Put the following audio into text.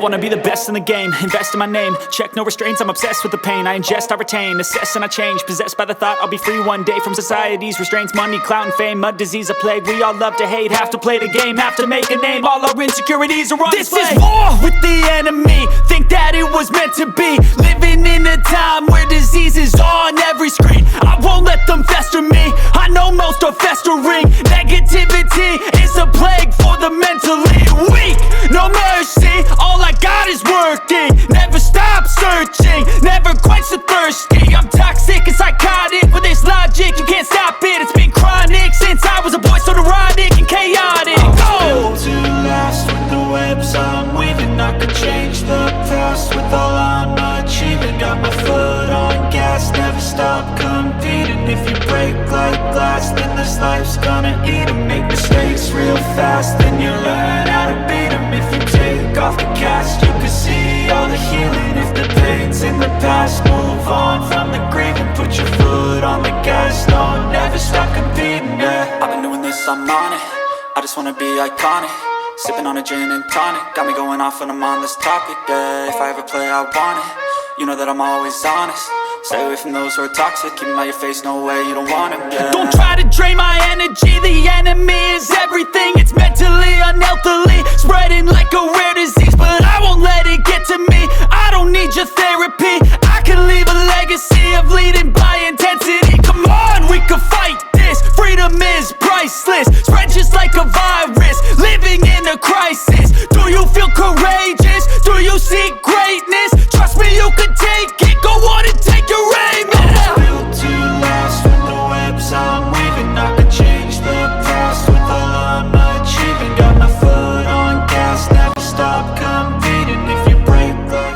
wanna be the best in the game, invest in my name, check no restraints, I'm obsessed with the pain. I ingest, I retain, assess and I change, possessed by the thought I'll be free one day from society's restraints. Money, clout and fame, mud, disease, a plague. We all love to hate, have to play the game, have to make a name. All our insecurities are on display. This is war with the enemy, think that it was meant to be. Living in a time where disease is on every screen. I won't let them fester me, I know most are festering. Negativity is a plague for the mentally weak. No mercy, all I got is working. Never stop searching, never quench the thirsty. I'm toxic and psychotic, with this logic you can't stop it. It's been chronic since I was a boy, so neurotic and chaotic. Built to last with the webs I'm weaving. I could change the past with all I'm achieving. Got my foot on gas, never stop competing. If you break like glass, then this life's gonna eat 'em. Make mistakes real fast, then you learn how to beat 'em. If you take off the cast, you can see all the healing. If the pain's in the past, move on from the grave and put your foot on the gas. No, never stop competing, yeah. I've been doing this, I'm on it. I just wanna be iconic. Sipping on a gin and tonic, got me going off when I'm on this topic, yeah. If I ever play, I want it. You know that I'm always honest. Stay away from those who are toxic. Keep them out your face, no way, you don't want them, yeah. Don't try to drain my energy. The enemy is everything. It's mentally, unhealthily, spreading like a rare disease. But I won't let it get to me. I don't need your therapy. I can leave a legacy of leading by intensity. Come on, we can fight this. Freedom is priceless, spread just like a virus. Living in a crisis. Do you feel courageous? Do you seek greatness? Trust me, you can take it. Go on and take your aim, yeah. Built to last with the webs I'm weaving. I could change the past with all I'm achieving. Got my foot on gas, never stop competing. If you break like